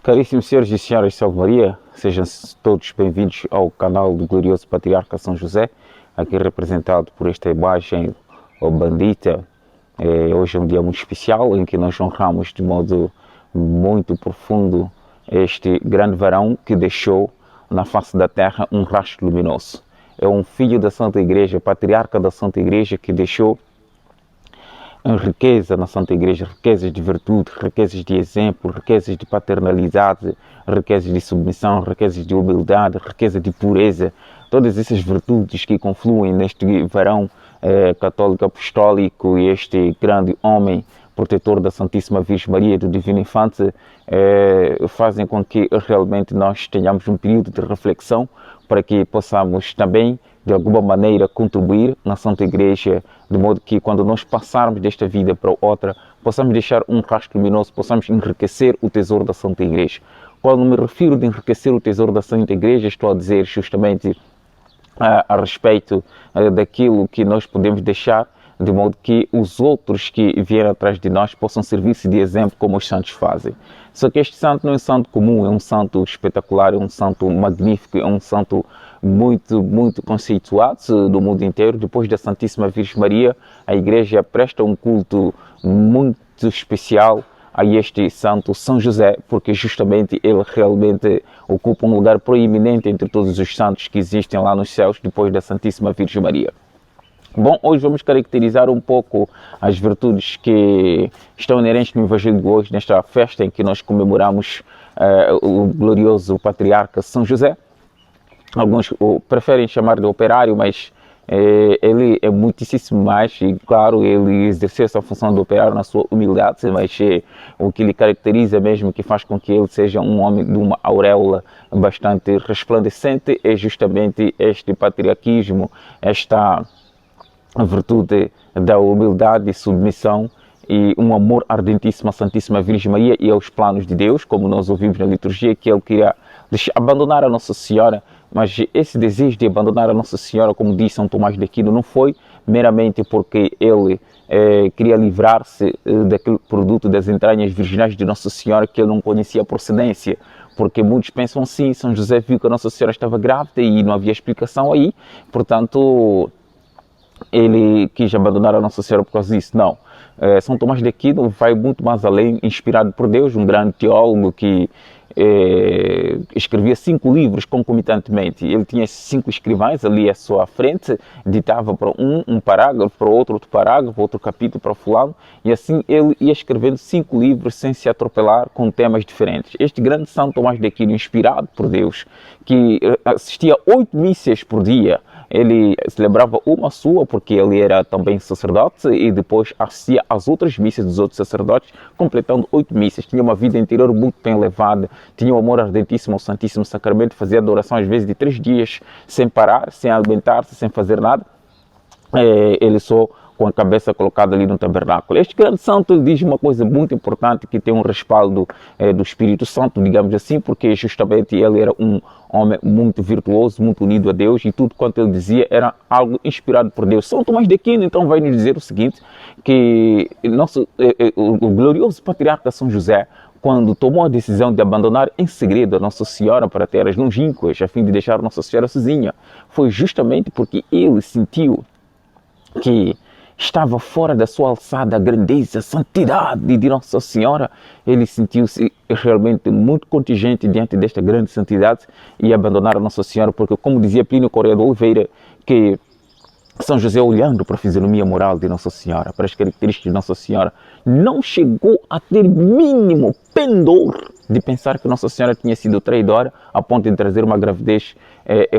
Caríssimos senhores e senhoras de Salve Maria, sejam todos bem-vindos ao canal do glorioso Patriarca São José, aqui representado por esta imagem bandita. Hoje é um dia muito especial em que nós honramos de modo muito profundo este grande varão que deixou na face da terra um rastro luminoso. É um filho da Santa Igreja, patriarca da Santa Igreja, que deixou riqueza na Santa Igreja, riquezas de virtude, riquezas de exemplo, riquezas de paternalidade, riquezas de submissão, riquezas de humildade, riqueza de pureza, todas essas virtudes que confluem neste varão católico apostólico e este grande homem protetor da Santíssima Virgem Maria e do Divino Infante fazem com que realmente nós tenhamos um período de reflexão para que possamos também de alguma maneira contribuir na Santa Igreja, de modo que quando nós passarmos desta vida para outra, possamos deixar um rastro luminoso, possamos enriquecer o tesouro da Santa Igreja. Quando me refiro de enriquecer o tesouro da Santa Igreja, estou a dizer justamente a respeito daquilo que nós podemos deixar, de modo que os outros que vierem atrás de nós possam servir-se de exemplo como os santos fazem. Só que este santo não é um santo comum, é um santo espetacular, é um santo magnífico, é um santo muito conceituado do mundo inteiro. Depois da Santíssima Virgem Maria, a Igreja presta um culto muito especial a este santo São José, porque justamente ele realmente ocupa um lugar proeminente entre todos os santos que existem lá nos céus depois da Santíssima Virgem Maria. Bom, hoje vamos caracterizar um pouco as virtudes que estão inerentes no Evangelho de hoje, nesta festa em que nós comemoramos o glorioso patriarca São José. Alguns preferem chamar de operário, mas ele é muitíssimo mais, e claro, ele exerceu essa função de operário na sua humildade, mas o que lhe caracteriza mesmo, que faz com que ele seja um homem de uma auréola bastante resplandecente, é justamente este patriarquismo, esta a virtude da humildade e submissão e um amor ardentíssimo à Santíssima Virgem Maria e aos planos de Deus, como nós ouvimos na liturgia, que ele queria abandonar a Nossa Senhora, mas esse desejo de abandonar a Nossa Senhora, como diz São Tomás de Aquino, não foi meramente porque ele queria livrar-se daquele produto das entranhas virginais de Nossa Senhora que ele não conhecia a procedência, porque muitos pensam assim, São José viu que a Nossa Senhora estava grávida e não havia explicação aí, portanto ele quis abandonar a Nossa Senhora por causa disso. Não. São Tomás de Aquino vai muito mais além, inspirado por Deus, um grande teólogo que escrevia 5 livros concomitantemente. Ele tinha 5 escrivães ali à sua frente, ditava para um parágrafo, para outro parágrafo, outro capítulo para fulano, e assim ele ia escrevendo 5 livros sem se atropelar com temas diferentes. Este grande São Tomás de Aquino, inspirado por Deus, que assistia 8 missas por dia, ele celebrava uma sua, porque ele era também sacerdote, e depois assistia às outras missas dos outros sacerdotes, completando 8 missas. Tinha uma vida interior muito bem elevada, tinha um amor ardentíssimo ao Santíssimo Sacramento, fazia adoração às vezes de 3 dias, sem parar, sem alimentar-se, sem fazer nada. Ele só com a cabeça colocada ali no tabernáculo. Este grande santo diz uma coisa muito importante, que tem um respaldo do Espírito Santo, digamos assim, porque justamente ele era um homem muito virtuoso, muito unido a Deus, e tudo quanto ele dizia era algo inspirado por Deus. São Tomás de Aquino então vai nos dizer o seguinte, que o glorioso patriarca São José, quando tomou a decisão de abandonar em segredo a Nossa Senhora para terras longínquas, a fim de deixar Nossa Senhora sozinha, foi justamente porque ele sentiu que estava fora da sua alçada a grandeza, a santidade de Nossa Senhora. Ele sentiu-se realmente muito contingente diante desta grande santidade e abandonar a Nossa Senhora, porque, como dizia Plínio Correia de Oliveira, que São José, olhando para a fisionomia moral de Nossa Senhora, para as características de Nossa Senhora, não chegou a ter mínimo pendor de pensar que Nossa Senhora tinha sido traidora a ponto de trazer uma gravidez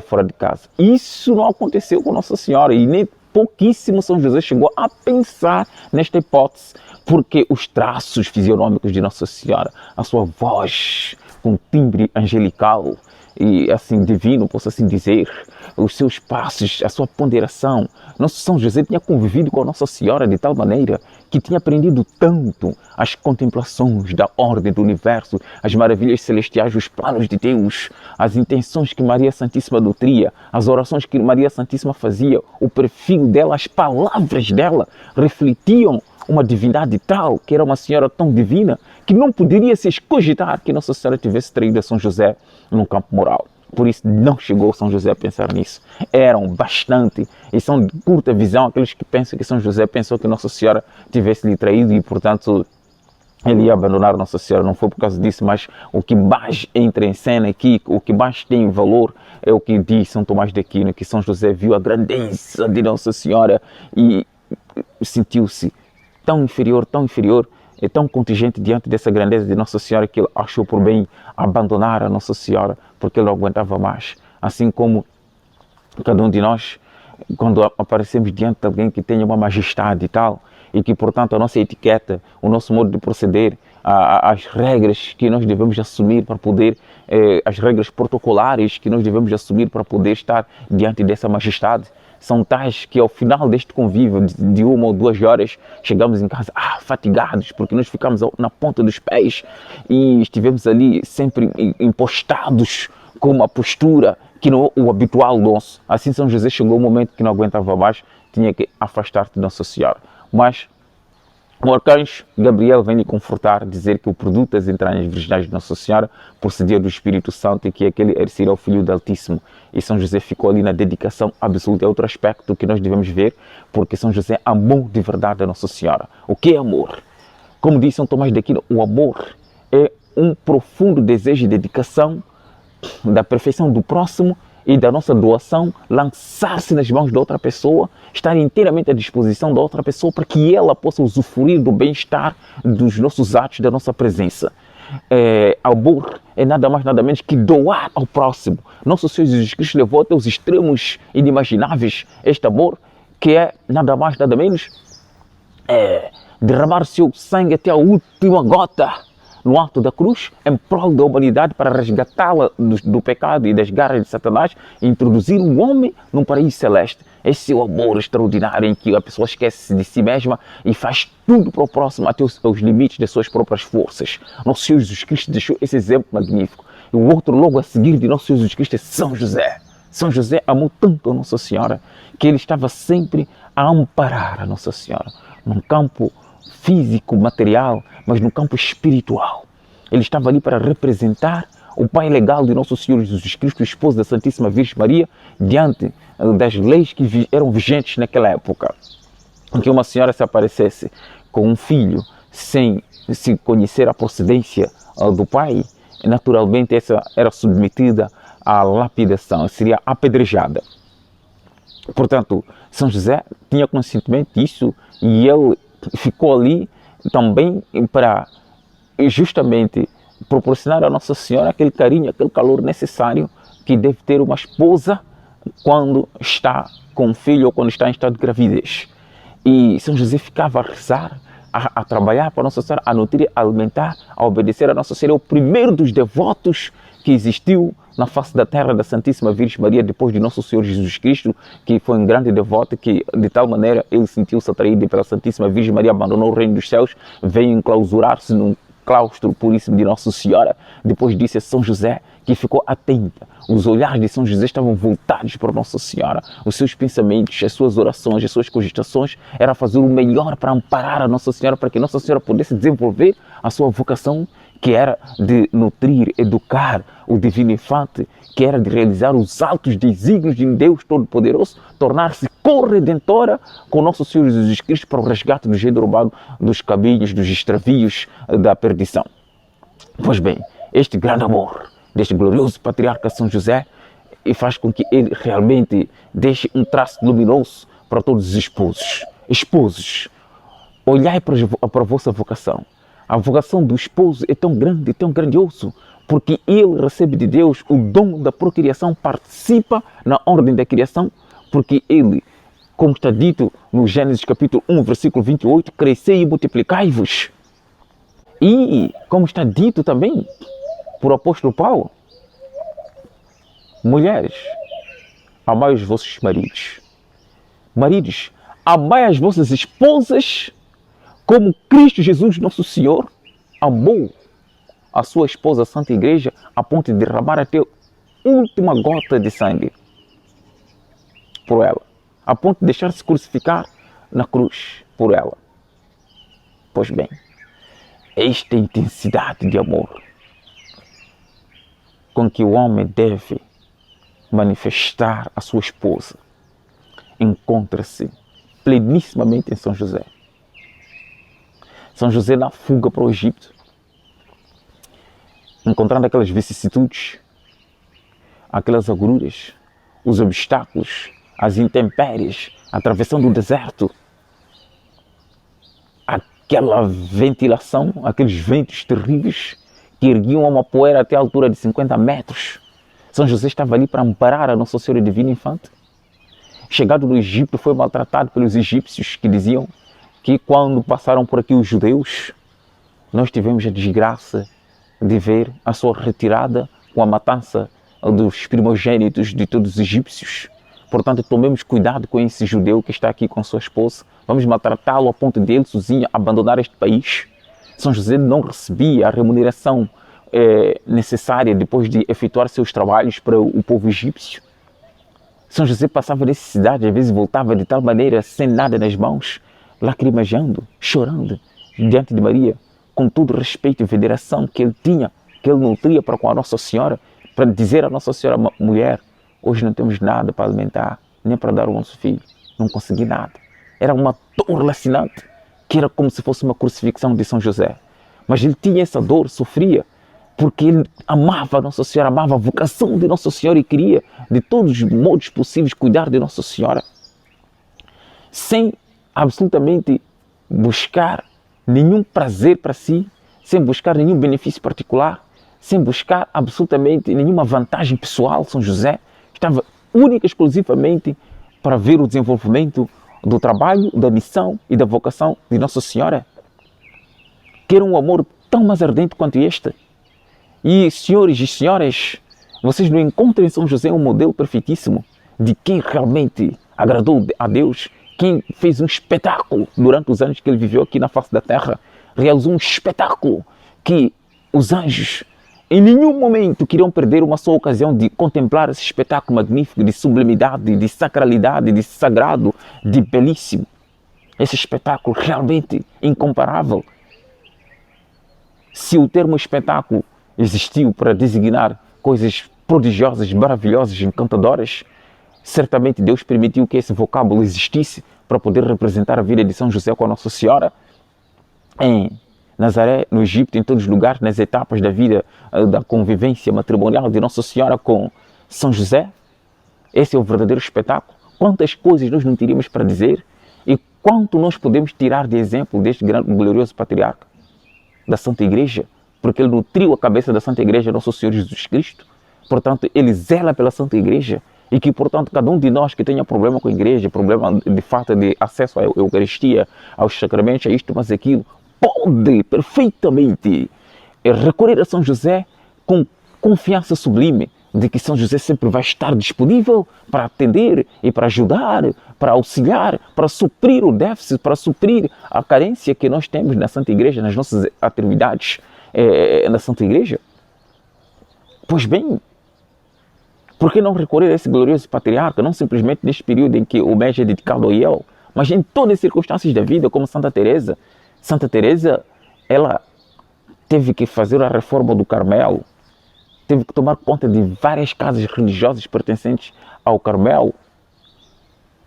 fora de casa. Isso não aconteceu com Nossa Senhora, e nem pouquíssimo São José chegou a pensar nesta hipótese, porque os traços fisionômicos de Nossa Senhora, a sua voz com timbre angelical e assim divino, posso assim dizer, os seus passos, a sua ponderação. Nosso São José tinha convivido com a Nossa Senhora de tal maneira que tinha aprendido tanto as contemplações da ordem do universo, as maravilhas celestiais, os planos de Deus, as intenções que Maria Santíssima nutria, as orações que Maria Santíssima fazia, o perfil dela, as palavras dela refletiam uma divindade tal, que era uma senhora tão divina, que não poderia se escogitar que Nossa Senhora tivesse traído a São José no campo moral. Por isso não chegou São José a pensar nisso. Eram bastante, e são de curta visão, aqueles que pensam que São José pensou que Nossa Senhora tivesse lhe traído e, portanto, ele ia abandonar Nossa Senhora. Não foi por causa disso, mas o que mais entra em cena aqui, o que mais tem valor, é o que diz São Tomás de Aquino, que São José viu a grandeza de Nossa Senhora e sentiu-se tão inferior, e tão contingente diante dessa grandeza de Nossa Senhora, que ele achou por bem abandonar a Nossa Senhora, porque ele não aguentava mais. Assim como cada um de nós, quando aparecemos diante de alguém que tenha uma majestade e tal, e que, portanto, a nossa etiqueta, o nosso modo de proceder, as regras que nós devemos assumir para poder, as regras protocolares que nós devemos assumir para poder estar diante dessa majestade, são tais que ao final deste convívio de 1 ou 2 horas, chegamos em casa fatigados, porque nós ficamos na ponta dos pés e estivemos ali sempre impostados com uma postura que não é o habitual nosso. Assim São José chegou um momento que não aguentava mais, tinha que afastar-se de Nossa Senhora. Mas o arcanjo Gabriel vem lhe confortar, dizer que o produto das entranhas virginais de Nossa Senhora procedia do Espírito Santo e que aquele era o Filho do Altíssimo. E São José ficou ali na dedicação absoluta. É outro aspecto que nós devemos ver, porque São José amou de verdade a Nossa Senhora. O que é amor? Como disse São Tomás de Aquino, o amor é um profundo desejo de dedicação da perfeição do próximo e da nossa doação, lançar-se nas mãos de outra pessoa, estar inteiramente à disposição da outra pessoa para que ela possa usufruir do bem-estar dos nossos atos, da nossa presença. Amor é nada mais nada menos que doar ao próximo. Nosso Senhor Jesus Cristo levou até os extremos inimagináveis este amor, que é nada mais nada menos derramar seu sangue até a última gota no alto da cruz, em prol da humanidade, para resgatá-la do pecado e das garras de Satanás e introduzir o homem num paraíso celeste. Esse é o amor extraordinário em que a pessoa esquece de si mesma e faz tudo para o próximo até os limites das suas próprias forças. Nosso Senhor Jesus Cristo deixou esse exemplo magnífico. E o outro logo a seguir de Nosso Senhor Jesus Cristo é São José. São José amou tanto a Nossa Senhora que ele estava sempre a amparar a Nossa Senhora num campo físico, material, mas no campo espiritual. Ele estava ali para representar o pai legal de Nosso Senhor Jesus Cristo, o esposo da Santíssima Virgem Maria, diante das leis que eram vigentes naquela época. Em que uma senhora se aparecesse com um filho sem se conhecer a procedência do pai, naturalmente essa era submetida à lapidação, seria apedrejada. Portanto, São José tinha conhecimento disso e ele ficou ali também para justamente proporcionar a Nossa Senhora aquele carinho, aquele calor necessário que deve ter uma esposa quando está com um filho ou quando está em estado de gravidez. E São José ficava a rezar, a trabalhar para a Nossa Senhora, a nutrir, a alimentar, a obedecer a Nossa Senhora. É o primeiro dos devotos que existiu na face da terra da Santíssima Virgem Maria, depois de Nosso Senhor Jesus Cristo, que foi um grande devoto, que de tal maneira ele sentiu-se atraído pela Santíssima Virgem Maria, abandonou o reino dos céus, veio enclausurar-se num claustro puríssimo de Nossa Senhora. Depois disso é São José, que ficou atenta. Os olhares de São José estavam voltados para Nossa Senhora. Os seus pensamentos, as suas orações, as suas cogitações era fazer o melhor para amparar a Nossa Senhora, para que Nossa Senhora pudesse desenvolver a sua vocação, que era de nutrir, educar o divino infante, que era de realizar os altos desígnios de Deus Todo-Poderoso, tornar-se corredentora com Nosso Senhor Jesus Cristo para o resgate do gênero humano, dos caminhos, dos extravios da perdição. Pois bem, este grande amor deste glorioso patriarca São José e faz com que ele realmente deixe um traço luminoso para todos os esposos. Esposos, olhai para a vossa vocação. A vocação do esposo é tão grande, tão grandioso, porque ele recebe de Deus o dom da procriação, participa na ordem da criação, porque ele, como está dito no Gênesis capítulo 1, versículo 28, crescei e multiplicai-vos. E, como está dito também por apóstolo Paulo, mulheres, amai os vossos maridos. Maridos, amai as vossas esposas como Cristo Jesus, nosso Senhor, amou a sua esposa a Santa Igreja a ponto de derramar até a última gota de sangue por ela, a ponto de deixar-se crucificar na cruz por ela. Pois bem, esta intensidade de amor com que o homem deve manifestar a sua esposa encontra-se plenissimamente em São José. São José na fuga para o Egito, encontrando aquelas vicissitudes, aquelas agruras, os obstáculos, as intempéries, atravessando o deserto, aquela ventilação, aqueles ventos terríveis que erguiam uma poeira até a altura de 50 metros. São José estava ali para amparar a Nossa Senhora Divina Infante. Chegado no Egito, foi maltratado pelos egípcios que diziam que quando passaram por aqui os judeus, nós tivemos a desgraça de ver a sua retirada com a matança dos primogênitos de todos os egípcios. Portanto, tomemos cuidado com esse judeu que está aqui com sua esposa. Vamos maltratá-lo a ponto dele sozinho abandonar este país. São José não recebia a remuneração necessária depois de efetuar seus trabalhos para o povo egípcio. São José passava necessidade, às vezes voltava de tal maneira, sem nada nas mãos, lacrimejando, chorando diante de Maria, com todo o respeito e veneração que ele tinha, que ele nutria para com a Nossa Senhora, para dizer à Nossa Senhora, mulher, hoje não temos nada para alimentar, nem para dar ao nosso filho, não consegui nada. Era uma dor lacinante, que era como se fosse uma crucifixão de São José. Mas ele tinha essa dor, sofria, porque ele amava a Nossa Senhora, amava a vocação de Nossa Senhora e queria, de todos os modos possíveis, cuidar de Nossa Senhora, sem absolutamente buscar nenhum prazer para si, sem buscar nenhum benefício particular, sem buscar absolutamente nenhuma vantagem pessoal. São José estava única e exclusivamente para ver o desenvolvimento do trabalho, da missão e da vocação de Nossa Senhora, que era um amor tão mais ardente quanto este. E senhores e senhoras, vocês não encontram em São José um modelo perfeitíssimo de quem realmente agradou a Deus, quem fez um espetáculo durante os anos que ele viveu aqui na face da terra, realizou um espetáculo que os anjos em nenhum momento queriam perder uma só ocasião de contemplar esse espetáculo magnífico de sublimidade, de sacralidade, de sagrado, de belíssimo. Esse espetáculo realmente incomparável. Se o termo espetáculo existiu para designar coisas prodigiosas, maravilhosas, encantadoras, certamente Deus permitiu que esse vocábulo existisse para poder representar a vida de São José com a Nossa Senhora em Nazaré, no Egito, em todos os lugares, nas etapas da vida, da convivência matrimonial de Nossa Senhora com São José. Esse é o verdadeiro espetáculo. Quantas coisas nós não teríamos para dizer e quanto nós podemos tirar de exemplo deste grande, glorioso patriarca da Santa Igreja, porque ele nutriu a cabeça da Santa Igreja, Nosso Senhor Jesus Cristo. Portanto, ele zela pela Santa Igreja e que, portanto, cada um de nós que tenha problema com a Igreja, problema de falta de acesso à Eucaristia, aos sacramentos, a isto, mas aquilo, pode perfeitamente recorrer a São José com confiança sublime de que São José sempre vai estar disponível para atender e para ajudar, para auxiliar, para suprir o déficit, para suprir a carência que nós temos na Santa Igreja, nas nossas atividades na Santa Igreja. Pois bem, por que não recorrer a esse glorioso patriarca, não simplesmente neste período em que o mês é dedicado a ele, mas em todas as circunstâncias da vida, como Santa Teresa. Santa Teresa, ela teve que fazer a reforma do Carmelo, teve que tomar conta de várias casas religiosas pertencentes ao Carmelo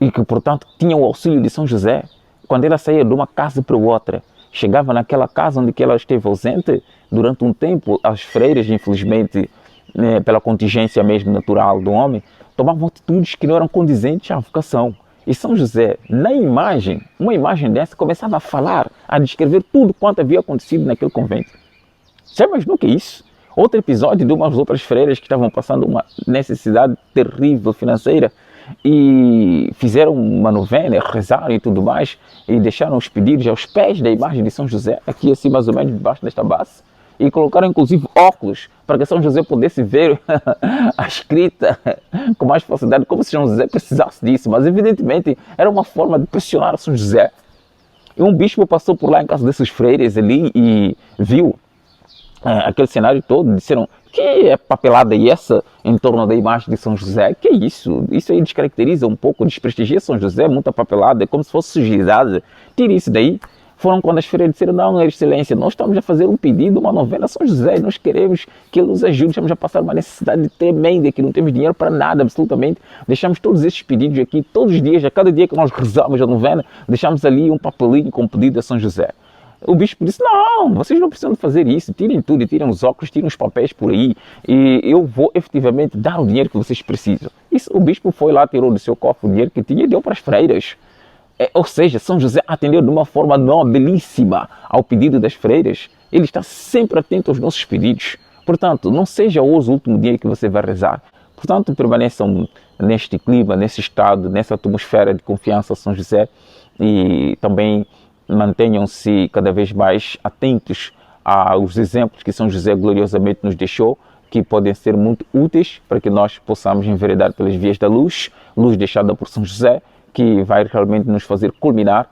e que, portanto, tinham o auxílio de São José. Quando ela saía de uma casa para outra, chegava naquela casa onde ela esteve ausente durante um tempo, as freiras, infelizmente, pela contingência mesmo natural do homem, tomavam atitudes que não eram condizentes à vocação. E São José, na imagem, uma imagem dessa, começava a falar, a descrever tudo quanto havia acontecido naquele convento. Já imaginou o que é isso? Outro episódio de umas outras freiras que estavam passando uma necessidade terrível financeira e fizeram uma novena, rezaram e tudo mais, e deixaram os pedidos aos pés da imagem de São José, aqui assim mais ou menos debaixo desta base, e colocaram inclusive óculos para que São José pudesse ver a escrita com mais facilidade, como se São José precisasse disso, mas evidentemente era uma forma de pressionar São José. E um bispo passou por lá em casa desses freires ali e viu aquele cenário todo, disseram: que é papelada é essa em torno da imagem de São José? Que é isso? Isso aí descaracteriza um pouco, desprestigia São José, muita papelada, é como se fosse sujidade. Tire isso daí. foram quando as freiras disseram, não, excelência, nós estamos a fazer um pedido, uma novena a São José, nós queremos que ele nos ajude, estamos a passar uma necessidade tremenda, que não temos dinheiro para nada, absolutamente, deixamos todos esses pedidos aqui, todos os dias, a cada dia que nós rezamos a novena, deixamos ali um papelinho com pedido a São José. O bispo disse, não, vocês não precisam de fazer isso, tirem tudo, tirem os óculos, tirem os papéis por aí e eu vou efetivamente dar o dinheiro que vocês precisam. Isso, o bispo foi lá, tirou do seu cofre o dinheiro que tinha e deu para as freiras. Ou seja, São José atendeu de uma forma nobilíssima ao pedido das freiras. Ele está sempre atento aos nossos pedidos. Portanto, não seja hoje o último dia que você vai rezar. Portanto, permaneçam neste clima, nesse estado, nessa atmosfera de confiança a São José e também mantenham-se cada vez mais atentos aos exemplos que São José gloriosamente nos deixou, que podem ser muito úteis para que nós possamos enveredar pelas vias da luz, luz deixada por São José, que vai realmente nos fazer culminar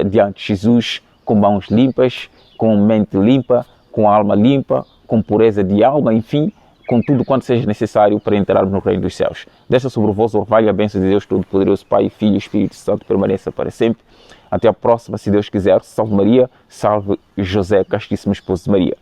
diante de Jesus com mãos limpas, com mente limpa, com alma limpa, com pureza de alma, enfim, com tudo quanto seja necessário para entrarmos no Reino dos Céus. Desça sobre vós o orvalho e a bênção de Deus Todo-Poderoso, Pai, Filho e Espírito Santo, permaneça para sempre. Até a próxima, se Deus quiser. Salve Maria, salve José, castíssimo esposo de Maria.